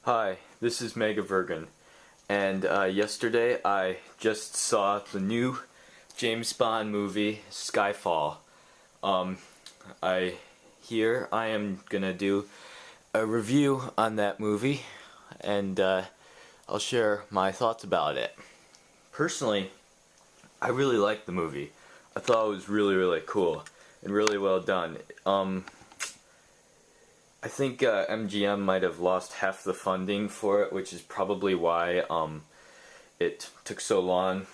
Hi, this is Mega Vergan, and yesterday I just saw the new James Bond movie, Skyfall. I am gonna do a review on that movie, and I'll share my thoughts about it. Personally, I really liked the movie. I thought it was really cool and really well done. I think MGM might have lost half the funding for it, which is probably why it took so long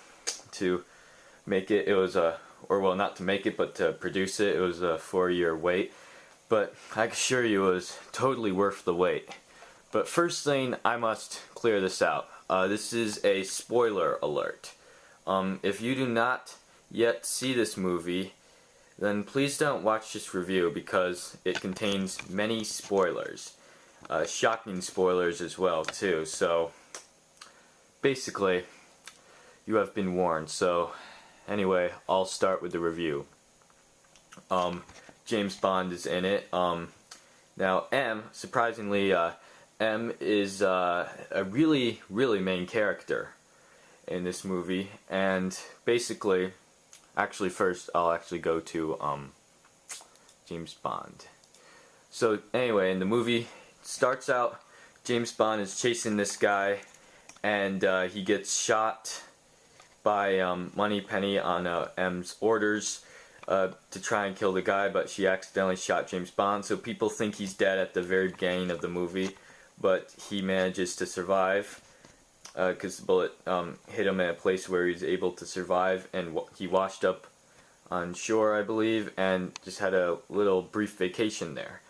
to make it. It was not to make it, but to produce it. It was a 4-year wait. But I can assure you it was totally worth the wait. But first thing, I must clear this out. This is a spoiler alert. If you do not yet see this movie, then please don't watch this review because it contains many spoilers. Shocking spoilers as well too. So basically, you have been warned. So anyway, I'll start with the review. James Bond is in it. Now surprisingly, M is a really main character in this movie, and basically, actually first I'll go to James Bond. So anyway, in the movie starts out, James Bond is chasing this guy, and he gets shot by Moneypenny on M's orders to try and kill the guy, but she accidentally shot James Bond, so people think he's dead at the very beginning of the movie, but he manages to survive because the bullet hit him in a place where he was able to survive, and he washed up on shore, I believe, and just had a little brief vacation there.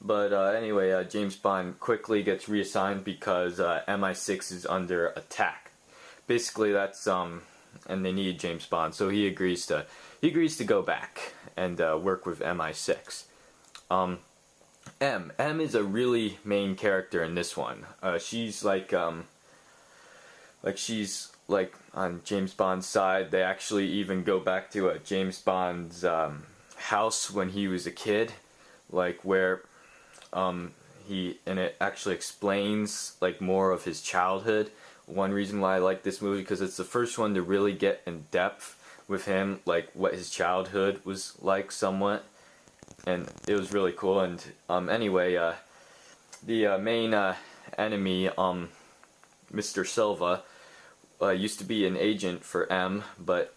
But anyway, James Bond quickly gets reassigned because MI6 is under attack. Basically, that's and they need James Bond, so he agrees to go back and work with MI6. M is a really main character in this one. She's she's on James Bond's side. They actually even go back to James Bond's house when he was a kid, where and it actually explains more of his childhood. One reason why I like this movie, because it's the first one to really get in depth with him, what his childhood was like somewhat, and it was really cool. And anyway, the main enemy, Mr. Silva, used to be an agent for M, but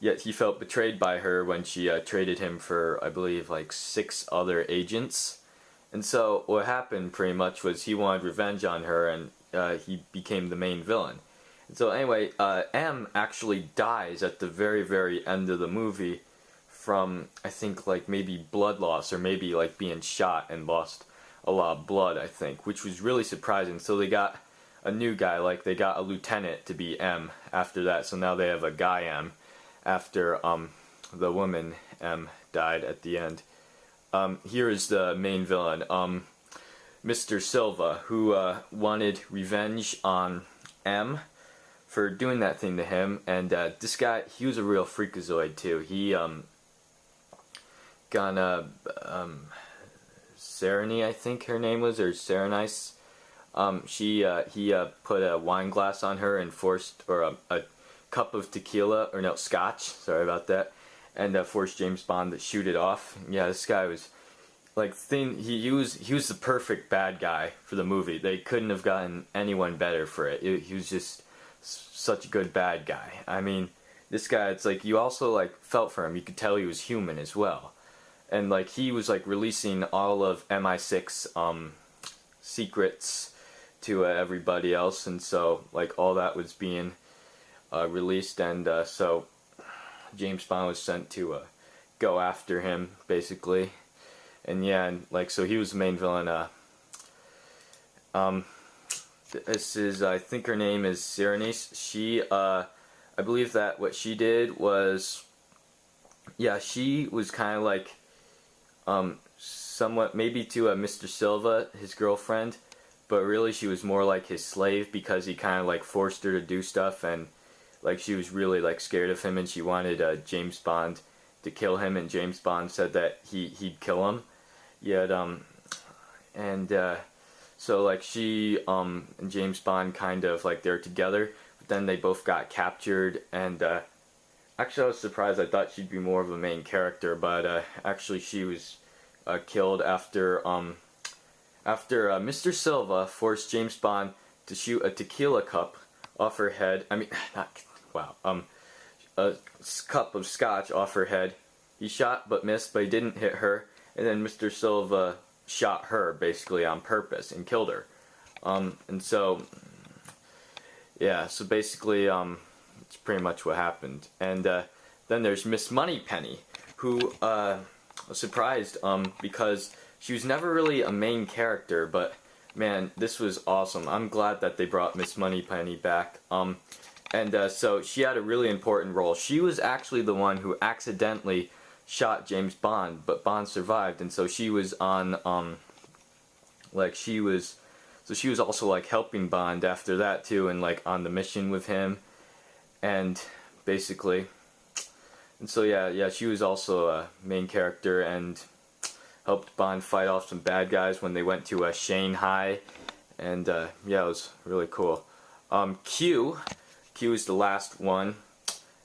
yet he felt betrayed by her when she traded him for, I believe, 6 other agents. And so what happened pretty much was he wanted revenge on her, and he became the main villain. And so anyway, M actually dies at the very end of the movie from, I think, maybe blood loss, or maybe being shot and lost a lot of blood, I think, which was really surprising. So they got a new guy, they got a lieutenant to be M after that, so now they have a guy M after the woman M died at the end. Here is the main villain, Mr. Silva, who wanted revenge on M for doing that thing to him, and this guy, he was a real freakazoid too. He got Sereny, I think her name was, or Serenice. He put a wine glass on her and forced, or a cup of tequila, or no, scotch, sorry about that, and forced James Bond to shoot it off. Yeah, this guy was, he was the perfect bad guy for the movie. They couldn't have gotten anyone better for it. He was just such a good bad guy. I mean, this guy, it's you also, felt for him. You could tell he was human as well. And, he was, releasing all of MI6, secrets to everybody else, and so all that was being released, and so James Bond was sent to go after him, basically. And yeah, and so he was the main villain. This is, I think her name is Serenice. She I believe that what she did was, yeah, she was kind of somewhat maybe to Mr. Silva, his girlfriend, but really she was more his slave, because he kind of forced her to do stuff, and she was really scared of him, and she wanted James Bond to kill him, and James Bond said that he'd kill him. Yet and so like she and James Bond kind of like they're together, but then they both got captured, and actually I was surprised. I thought she'd be more of a main character, but actually she was killed after Mr. Silva forced James Bond to shoot a tequila cup off her head. I mean, not wow. A cup of scotch off her head. He shot but missed, but he didn't hit her. And then Mr. Silva shot her basically on purpose and killed her. And so, yeah. So basically, it's pretty much what happened. And then there's Miss Moneypenny, who was surprised because she was never really a main character, but man, this was awesome. I'm glad that they brought Miss Moneypenny back. And so she had a really important role. She was actually the one who accidentally shot James Bond, but Bond survived, and so she was on, she was also like helping Bond after that too, and like on the mission with him, and basically, and so yeah, she was also a main character and helped Bond fight off some bad guys when they went to Shanghai, and yeah, it was really cool. Q is the last one,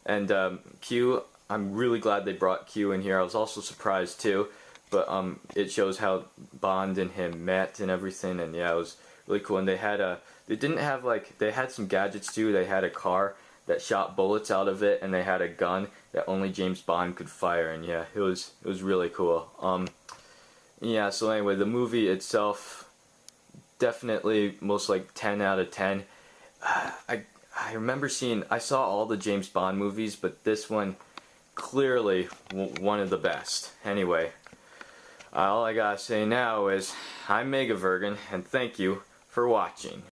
and Q, I'm really glad they brought Q in here. I was also surprised too, but it shows how Bond and him met and everything, and yeah, it was really cool. And they had they had some gadgets too. They had a car that shot bullets out of it, and they had a gun that only James Bond could fire, and yeah, it was really cool. Yeah, so anyway, the movie itself, definitely most like 10 out of 10. I remember I saw all the James Bond movies, but this one, clearly one of the best. Anyway, all I gotta say now is, I'm Megavergan, and thank you for watching.